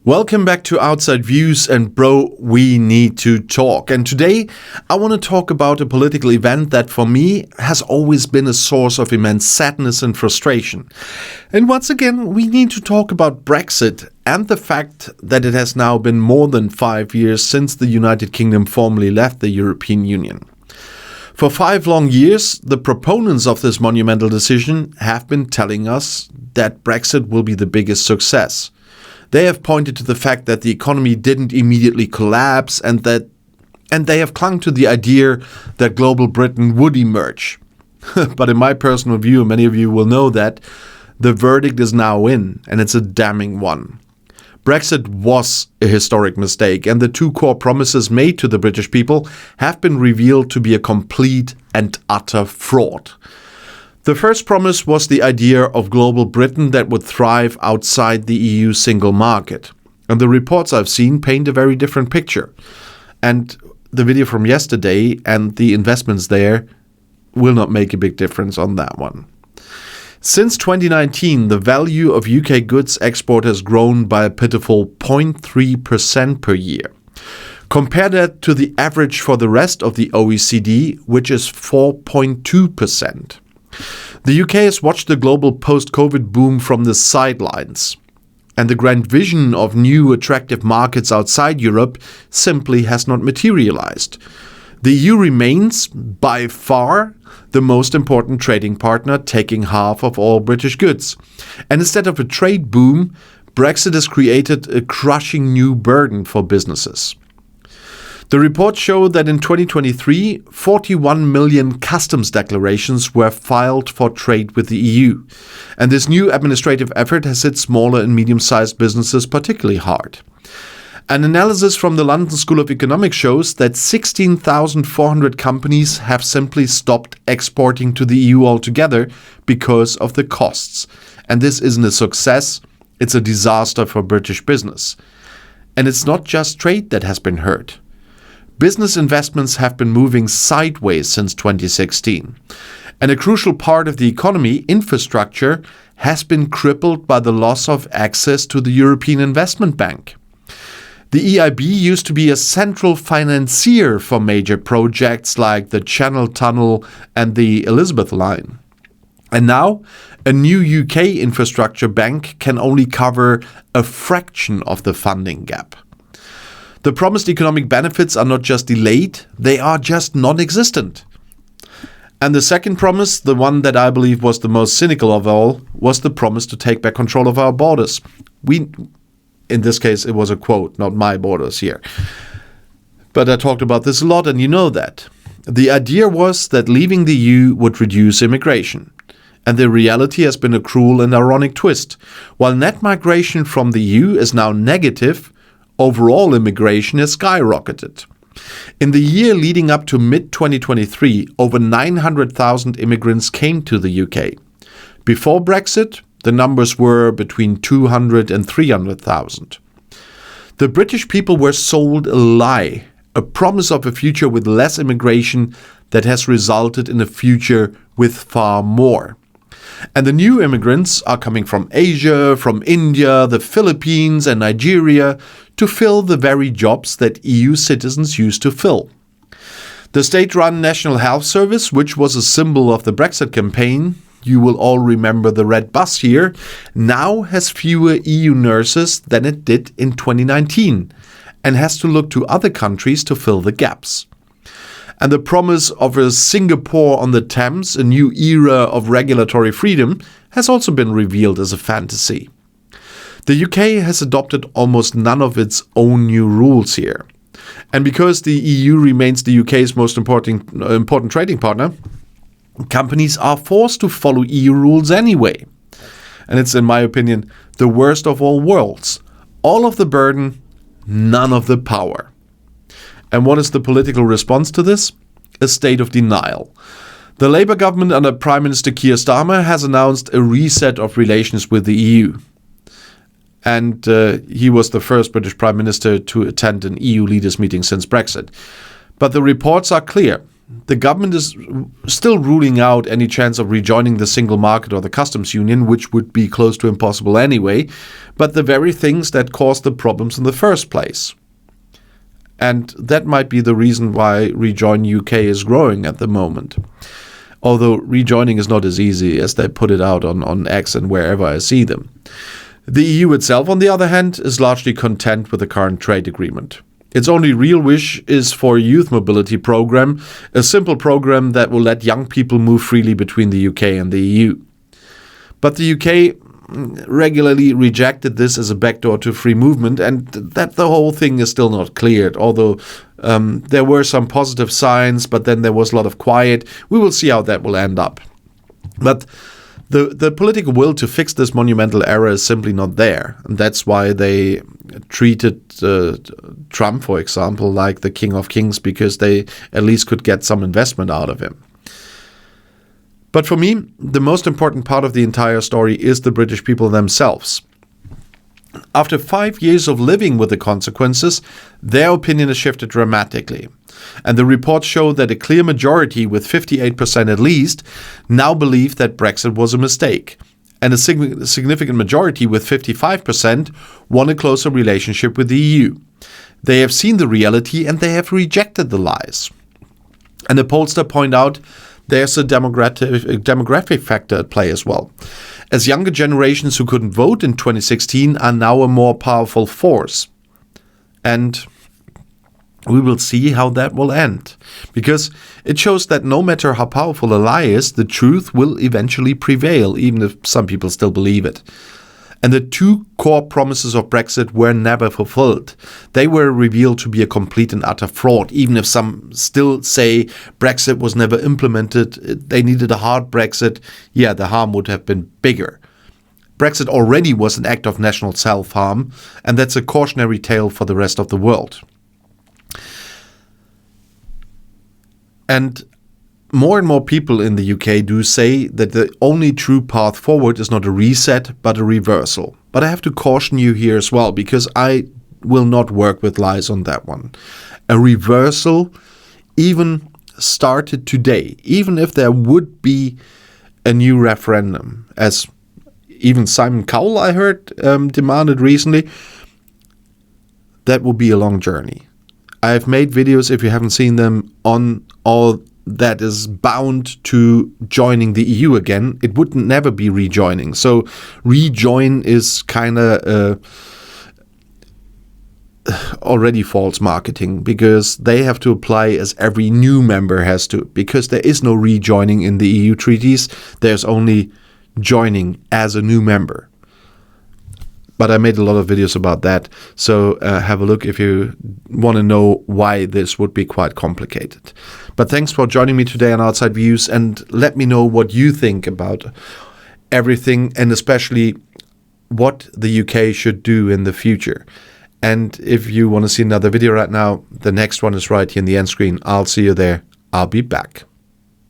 Welcome back to Outside Views, and bro, we need to talk. And today I want to talk about a political event that for me has always been a source of immense sadness and frustration. And once again, we need to talk about Brexit and the fact that it has now been more than 5 years since the United Kingdom formally left the European Union. For 5 long years, the proponents of this monumental decision have been telling us that Brexit will be the biggest success. They have pointed to the fact that the economy didn't immediately collapse and they have clung to the idea that global Britain would emerge. But in my personal view, and many of you will know that, the verdict is now in, and it's a damning one. Brexit was a historic mistake, and the 2 core promises made to the British people have been revealed to be a complete and utter fraud. The first promise was the idea of global Britain that would thrive outside the EU single market. And the reports I've seen paint a very different picture. And the video from yesterday and the investments there will not make a big difference on that one. Since 2019, the value of UK goods export has grown by a pitiful 0.3% per year. Compare that to the average for the rest of the OECD, which is 4.2%. The UK has watched the global post-COVID boom from the sidelines, and the grand vision of new attractive markets outside Europe simply has not materialized. The EU remains, by far, the most important trading partner, taking half of all British goods. And instead of a trade boom, Brexit has created a crushing new burden for businesses. The reports show that in 2023, 41 million customs declarations were filed for trade with the EU. And this new administrative effort has hit smaller and medium-sized businesses particularly hard. An analysis from the London School of Economics shows that 16,400 companies have simply stopped exporting to the EU altogether because of the costs. And this isn't a success, it's a disaster for British business. And it's not just trade that has been hurt. Business investments have been moving sideways since 2016. And a crucial part of the economy, infrastructure, has been crippled by the loss of access to the European Investment Bank. The EIB used to be a central financier for major projects like the Channel Tunnel and the Elizabeth Line. And now, a new UK infrastructure bank can only cover a fraction of the funding gap. The promised economic benefits are not just delayed, they are just non-existent. And the second promise, the one that I believe was the most cynical of all, was the promise to take back control of our borders. In this case, it was a quote, not my borders here. But I talked about this a lot, and you know that. The idea was that leaving the EU would reduce immigration. And the reality has been a cruel and ironic twist. While net migration from the EU is now negative, overall immigration has skyrocketed. In the year leading up to mid-2023, over 900,000 immigrants came to the UK. Before Brexit, the numbers were between 200 and 300,000. The British people were sold a lie, a promise of a future with less immigration that has resulted in a future with far more. And the new immigrants are coming from Asia, from India, the Philippines and Nigeria to fill the very jobs that EU citizens used to fill. The state-run National Health Service, which was a symbol of the Brexit campaign, you will all remember the red bus here, now has fewer EU nurses than it did in 2019 and has to look to other countries to fill the gaps. And the promise of a Singapore on the Thames, a new era of regulatory freedom, has also been revealed as a fantasy. The UK has adopted almost none of its own new rules here. And because the EU remains the UK's most important trading partner, companies are forced to follow EU rules anyway. And it's, in my opinion, the worst of all worlds. All of the burden, none of the power. And what is the political response to this? A state of denial. The Labour government under Prime Minister Keir Starmer has announced a reset of relations with the EU. And he was the first British Prime Minister to attend an EU leaders meeting since Brexit. But the reports are clear. the government is still ruling out any chance of rejoining the single market or the customs union, which would be close to impossible anyway, but the very things that caused the problems in the first place. And that might be the reason why Rejoin UK is growing at the moment. Although rejoining is not as easy as they put it out on X and wherever I see them. The EU itself, on the other hand, is largely content with the current trade agreement. Its only real wish is for a youth mobility program, a simple program that will let young people move freely between the UK and the EU. But the UK regularly rejected this as a backdoor to free movement, and that the whole thing is still not cleared, although there were some positive signs, but then there was a lot of quiet. We will see how that will end up. But the political will to fix this monumental error is simply not there. And that's why they treated Trump, for example, like the King of Kings, because they at least could get some investment out of him. But for me, the most important part of the entire story is the British people themselves. After 5 years of living with the consequences, their opinion has shifted dramatically. And the reports show that a clear majority, with 58% at least, now believe that Brexit was a mistake. And a significant majority, with 55%, want a closer relationship with the EU. They have seen the reality and they have rejected the lies. And the pollsters point out there's a demographic factor at play as well, as younger generations who couldn't vote in 2016 are now a more powerful force. And we will see how that will end, because it shows that no matter how powerful a lie is, the truth will eventually prevail, even if some people still believe it. And the two core promises of Brexit were never fulfilled. They were revealed to be a complete and utter fraud, even if some still say Brexit was never implemented, they needed a hard Brexit. Yeah, the harm would have been bigger. Brexit already was an act of national self-harm, and that's a cautionary tale for the rest of the world. And more people in the UK do say that the only true path forward is not a reset, but a reversal. But I have to caution you here as well, because I will not work with lies on that one. A reversal, even started today, even if there would be a new referendum, as even Simon Cowell, I heard, demanded recently, that will be a long journey. I have made videos, if you haven't seen them, on all that is bound to joining the EU again. It would never be rejoining. So rejoin is kind of already false marketing, because they have to apply as every new member has to, because there is no rejoining in the EU treaties. There's only joining as a new member. But I made a lot of videos about that, so have a look if you want to know why this would be quite complicated. But thanks for joining me today on Outside Views, and let me know what you think about everything, and especially what the UK should do in the future. And if you want to see another video right now, the next one is right here in the end screen. I'll see you there. I'll be back.